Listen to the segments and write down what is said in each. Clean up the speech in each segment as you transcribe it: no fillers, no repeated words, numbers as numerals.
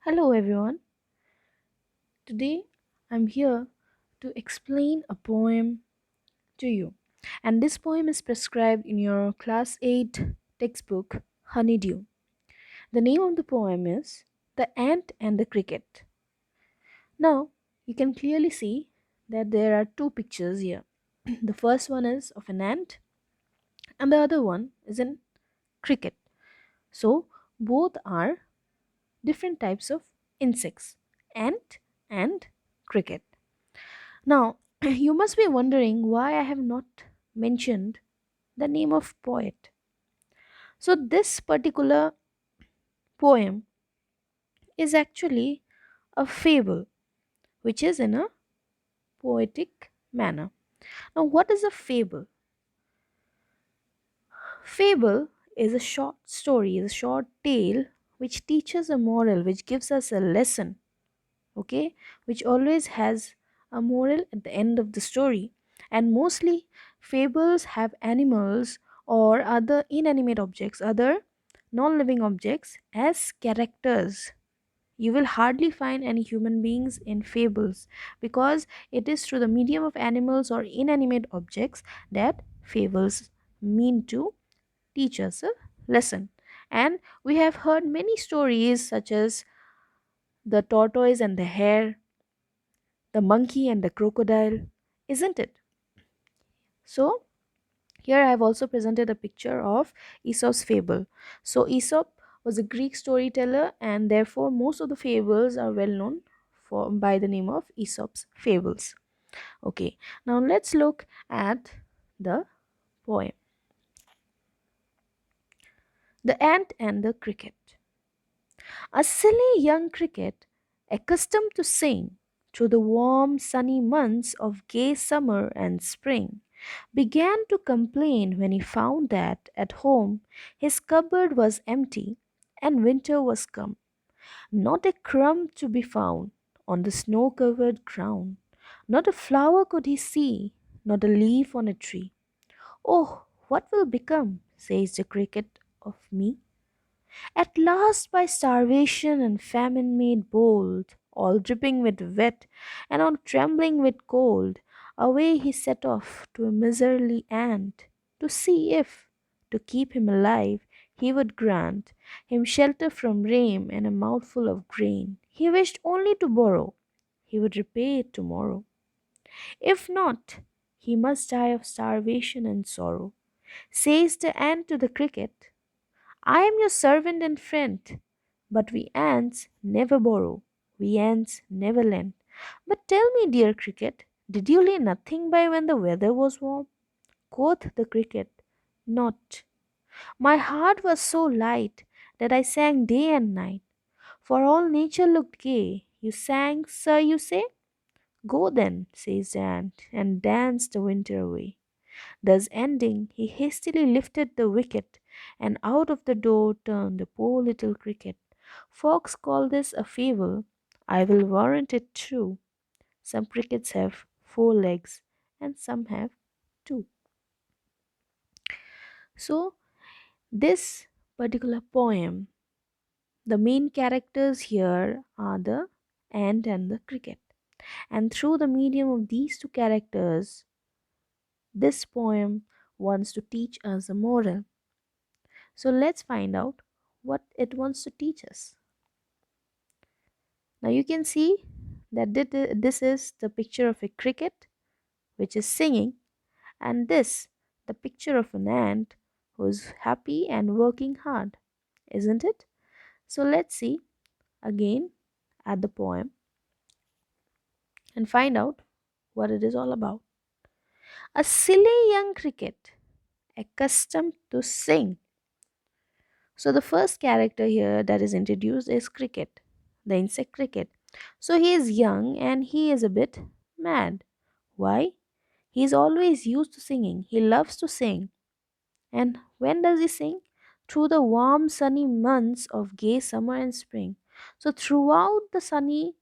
Hello everyone. Today I'm here to explain a poem to you. And this poem is prescribed in your class 8 textbook Honeydew. The name of the poem is The Ant and the Cricket. Now, you can clearly see that there are two pictures here. The first one is of an ant and the other one is an cricket. So, both are different types of insects, ant and cricket. Now, you must be wondering why I have not mentioned the name of poet. So, this particular poem is actually a fable which is in a poetic manner. Now, what is a fable? Fable is a short story, is a short tale which teaches a moral, which gives us a lesson, okay, which always has a moral at the end of the story. And mostly fables have animals or other inanimate objects, other non-living objects as characters. You will hardly find any human beings in fables because it is through the medium of animals or inanimate objects that fables mean to teach us a lesson. And we have heard many stories such as the tortoise and the hare, the monkey and the crocodile, isn't it? So, here I have also presented a picture of Aesop's fable. So, Aesop was a Greek storyteller, and therefore, most of the fables are well known for by the name of Aesop's fables. Okay, now let's look at the poem The Ant and the Cricket. A silly young cricket, accustomed to sing through the warm sunny months of gay summer and spring, began to complain when he found that at home his cupboard was empty and winter was come. Not a crumb to be found on the snow covered ground. Not a flower could he see, not a leaf on a tree. Oh, what will become, says the cricket, of me? At last, by starvation and famine made bold, all dripping with wet and all trembling with cold, away he set off to a miserly ant, to see if, to keep him alive, he would grant him shelter from rain and a mouthful of grain. He wished only to borrow, he would repay it tomorrow. If not, he must die of starvation and sorrow. Says the ant to the cricket, I am your servant and friend, but we ants never borrow, we ants never lend. But tell me, dear cricket, did you lay nothing by when the weather was warm? Quoth the cricket, Not. My heart was so light that I sang day and night, for all nature looked gay. You sang, sir, you say? Go then, says the ant, and dance the winter away. Thus ending, he hastily lifted the wicket, and out of the door turned the poor little cricket. Folks call this a fable. I will warrant it true. Some crickets have four legs, and some have two. So, this particular poem, the main characters here are the ant and the cricket. And through the medium of these two characters, this poem wants to teach us a moral. So let's find out what it wants to teach us. Now you can see that this is the picture of a cricket which is singing, and this the picture of an ant who's happy and working hard, isn't it? So let's see again at the poem and find out what it is all about. A silly young cricket accustomed to sing. So the first character here that is introduced is cricket, the insect cricket. So he is young and he is a bit mad. Why? He is always used to singing. He loves to sing. And when does he sing? Through the warm sunny months of gay summer and spring. So throughout the sunny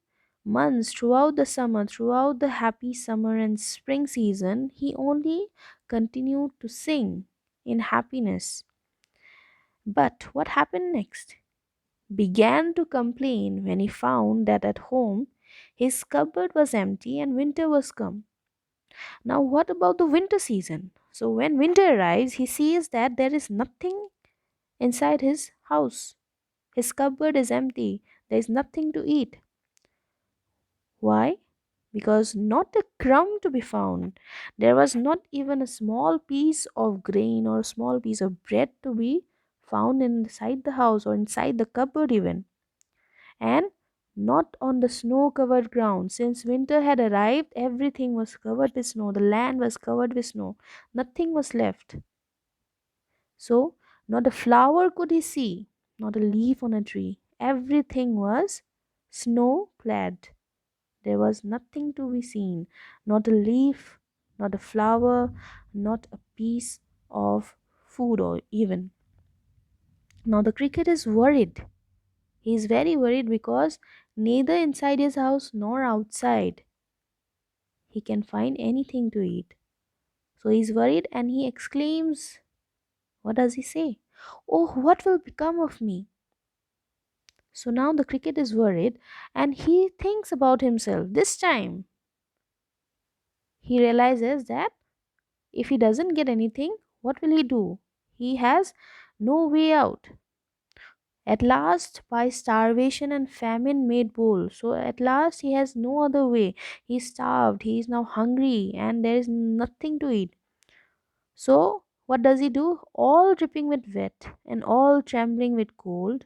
months, throughout the summer, throughout the happy summer and spring season, he only continued to sing in happiness. But what happened next? began to complain when he found that at home his cupboard was empty and winter was come. Now, what about the winter season? So, when winter arrives, he sees that there is nothing inside his house. His cupboard is empty, there is nothing to eat. Why? Because not a crumb to be found. There was not even a small piece of grain or a small piece of bread to be found inside the house or inside the cupboard, even. And not on the snow covered ground. Since winter had arrived, everything was covered with snow. The land was covered with snow. Nothing was left. So, not a flower could he see, not a leaf on a tree. Everything was snow clad. There was nothing to be seen, not a leaf, not a flower, not a piece of food, or even. Now, the cricket is worried. He is very worried because neither inside his house nor outside he can find anything to eat. So he's worried and he exclaims, what does he say? Oh, what will become of me? So now the cricket is worried and he thinks about himself. This time he realizes that if he doesn't get anything, what will he do? He has no way out. At last, by starvation and famine made bold. So at last, he has no other way. He's starved, he is now hungry, and there is nothing to eat. So, what does he do? All dripping with wet and all trembling with cold,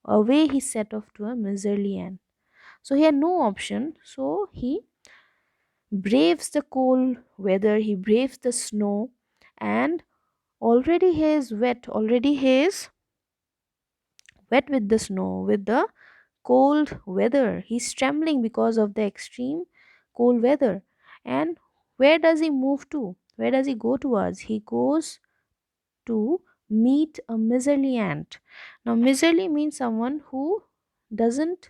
away he set off to a miserly end. So, he had no option. So, he braves the cold weather, he braves the snow, and already he is wet, already he is wet with the snow, with the cold weather. He's trembling because of the extreme cold weather. And where does he move to? Where does he go towards? He goes to meet a miserly ant. Now, miserly means someone who doesn't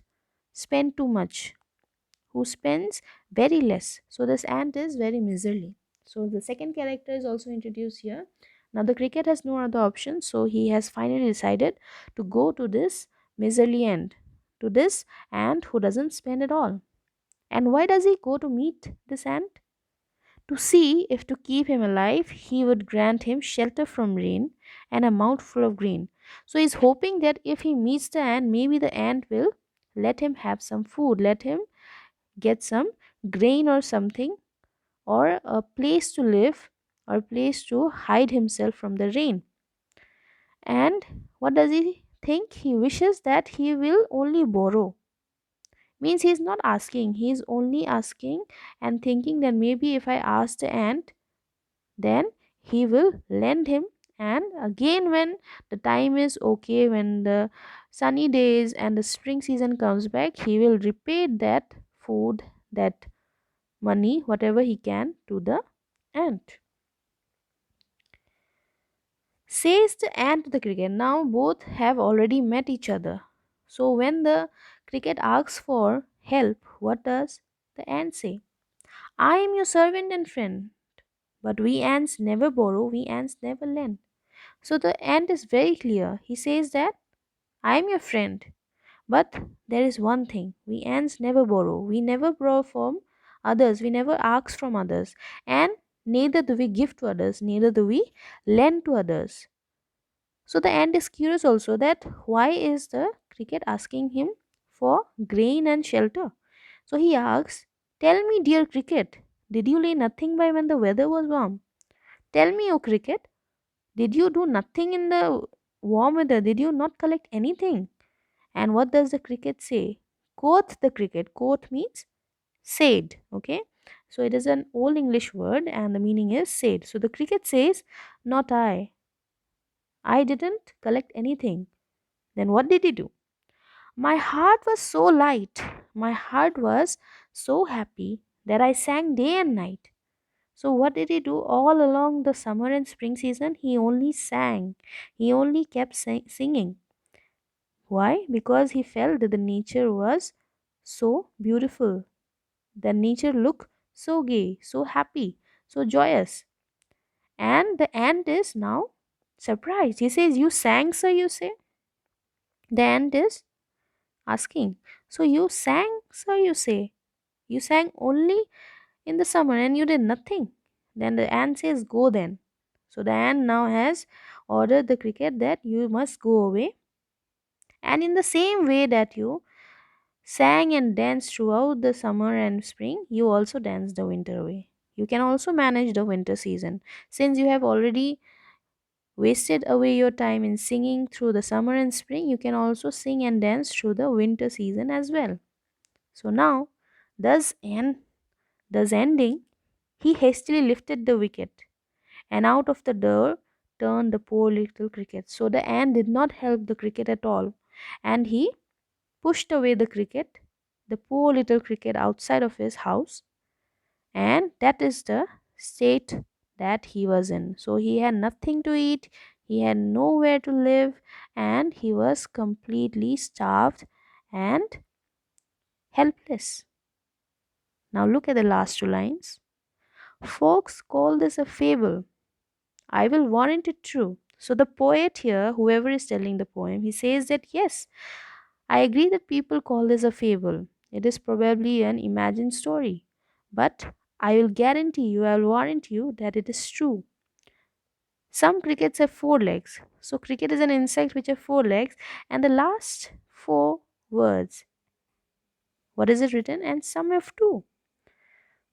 spend too much, who spends very less. So, this ant is very miserly. So, the second character is also introduced here. Now, the cricket has no other option, so he has finally decided to go to this miserly ant, to this ant who doesn't spend at all. And why does he go to meet this ant? To see if to keep him alive he would grant him shelter from rain and a mouthful of grain. So he's hoping that if he meets the ant, maybe the ant will let him have some food, let him get some grain or something, or a place to live, or a place to hide himself from the rain. And what does he think? He wishes that he will only borrow. Means he's not asking, he's only asking and thinking that maybe if I ask the ant, then he will lend him, and again when the time is okay, when the sunny days and the spring season comes back, he will repay that food, that money, whatever he can, to the ant. Says the ant to the cricket. Now both have already met each other. So when the cricket asks for help, what does the ant say? I am your servant and friend, but we ants never borrow, we ants never lend. So the ant is very clear. He says that I am your friend, but there is one thing: we ants never borrow. We never borrow from others. We never ask from others, and neither do we give to others. Neither do we lend to others. So the ant is curious also that why is the cricket asking him for grain and shelter? So he asks, "Tell me, dear cricket, did you lay nothing by when the weather was warm? Tell me, O cricket, did you do nothing in the warm weather? Did you not collect anything?" And what does the cricket say? Quoth the cricket. Quoth means said. Okay. So it is an old English word and the meaning is said. So the cricket says, not I. I didn't collect anything. Then what did he do? My heart was so light. My heart was so happy that I sang day and night. So, what did he do all along the summer and spring season? He only sang. He only kept singing. Why? Because he felt that the nature was so beautiful. The nature looked so gay, so happy, so joyous. And the ant is now surprised. He says, "You sang, sir, you say?" The ant is asking, so you sang, sir, you say? You sang only in the summer and you did nothing. Then the ant says, go then. So the ant now has ordered the cricket that you must go away. And in the same way that you sang and danced throughout the summer and spring, you also dance the winter away. You can also manage the winter season. Since you have already wasted away your time in singing through the summer and spring, you can also sing and dance through the winter season as well. So now, thus and thus ending, he hastily lifted the wicket, and out of the door turned the poor little cricket. So the ant did not help the cricket at all, and he pushed away the cricket, the poor little cricket, outside of his house, and that is the state that he was in. So he had nothing to eat, he had nowhere to live, and he was completely starved and helpless. Now look at the last two lines. Folks call this a fable. I will warrant it true. So the poet here, whoever is telling the poem, he says that yes, I agree that people call this a fable. It is probably an imagined story. But I will guarantee you, I will warrant you that it is true. Some crickets have four legs. So cricket is an insect which have four legs, and the last four words, what is it written? And some have two.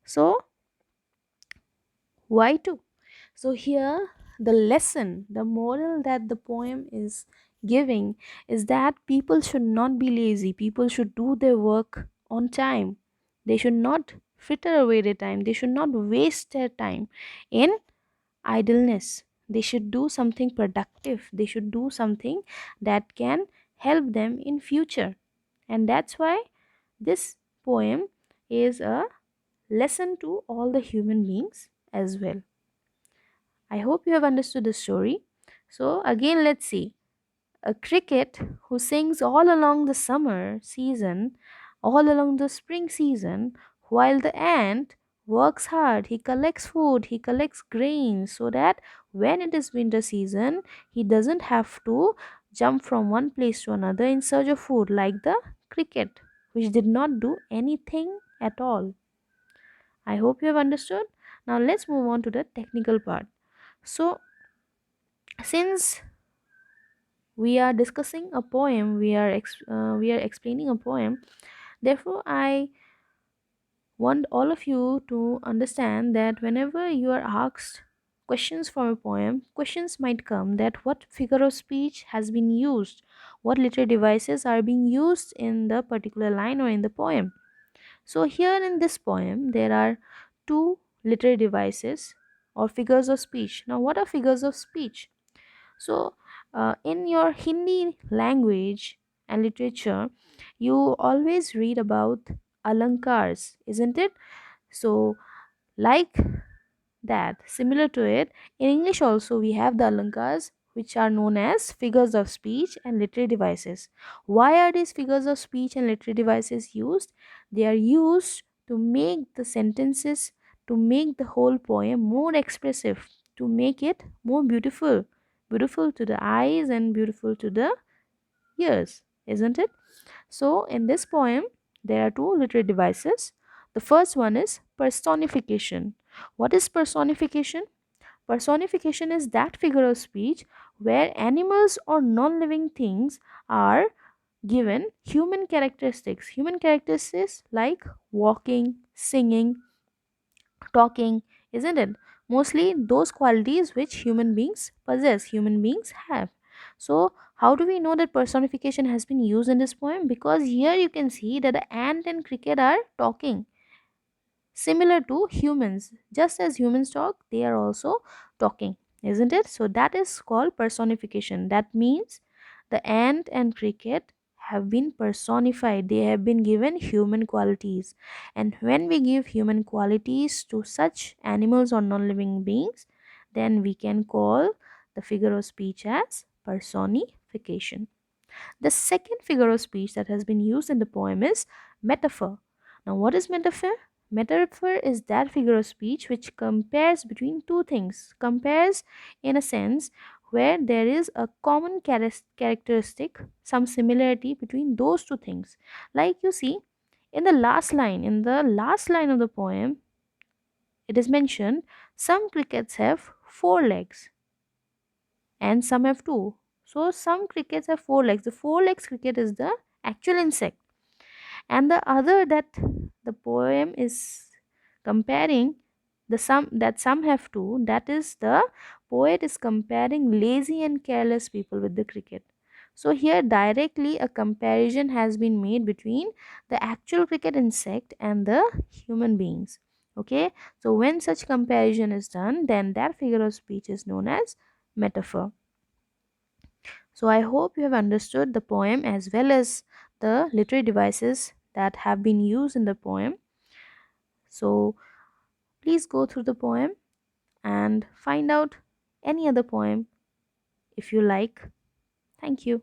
So why two? So here the lesson, the moral that the poem is giving is that people should not be lazy. People should do their work on time. They should not fritter away their time. They should not waste their time in idleness. They should do something productive. They should do something that can help them in future. And that's why this poem is a lesson to all the human beings as well. I hope you have understood the story. So, again, let's see. A cricket who sings all along the summer season, all along the spring season, while the ant works hard. He collects food, he collects grains so that when it is winter season, he doesn't have to jump from one place to another in search of food like the cricket, which did not do anything at all. I hope you have understood. Now, let's move on to the technical part. So, since we are discussing a poem, we are explaining a poem, therefore I want all of you to understand that whenever you are asked questions from a poem, questions might come that what figure of speech has been used, what literary devices are being used in the particular line or in the poem. So here in this poem there are two literary devices or figures of speech. Now what are figures of speech? So, in your Hindi language and literature, you always read about alankars, isn't it? So, like that, similar to it, in English also we have the alankars which are known as figures of speech and literary devices. Why are these figures of speech and literary devices used? They are used to make the sentences, to make the whole poem more expressive, to make it more beautiful, beautiful to the eyes and beautiful to the ears, isn't it? So, in this poem, there are two literary devices. The first one is personification. What is personification? Personification is that figure of speech where animals or non living things are given human characteristics like walking, singing, talking, isn't it? Mostly those qualities which human beings possess, human beings have. So, how do we know that personification has been used in this poem? Because here you can see that the ant and cricket are talking similar to humans. Just as humans talk, they are also talking, isn't it? So, that is called personification. That means the ant and cricket have been personified, they have been given human qualities. And when we give human qualities to such animals or non living beings, then we can call the figure of speech as personification. The second figure of speech that has been used in the poem is metaphor. Now, what is metaphor? Metaphor is that figure of speech which compares between two things, compares in a sense where there is a common characteristic, some similarity between those two things. Like you see, in the last line of the poem, it is mentioned some crickets have four legs and some have two. So some crickets have four legs. The four legs cricket is the actual insect, and the other that the poem is comparing, the some have two, that is the poet is comparing lazy and careless people with the cricket. So here directly a comparison has been made between the actual cricket insect and the human beings. Okay, so when such comparison is done, then that figure of speech is known as metaphor. So I hope you have understood the poem as well as the literary devices that have been used in the poem. So please go through the poem and find out any other poem if you like. Thank you.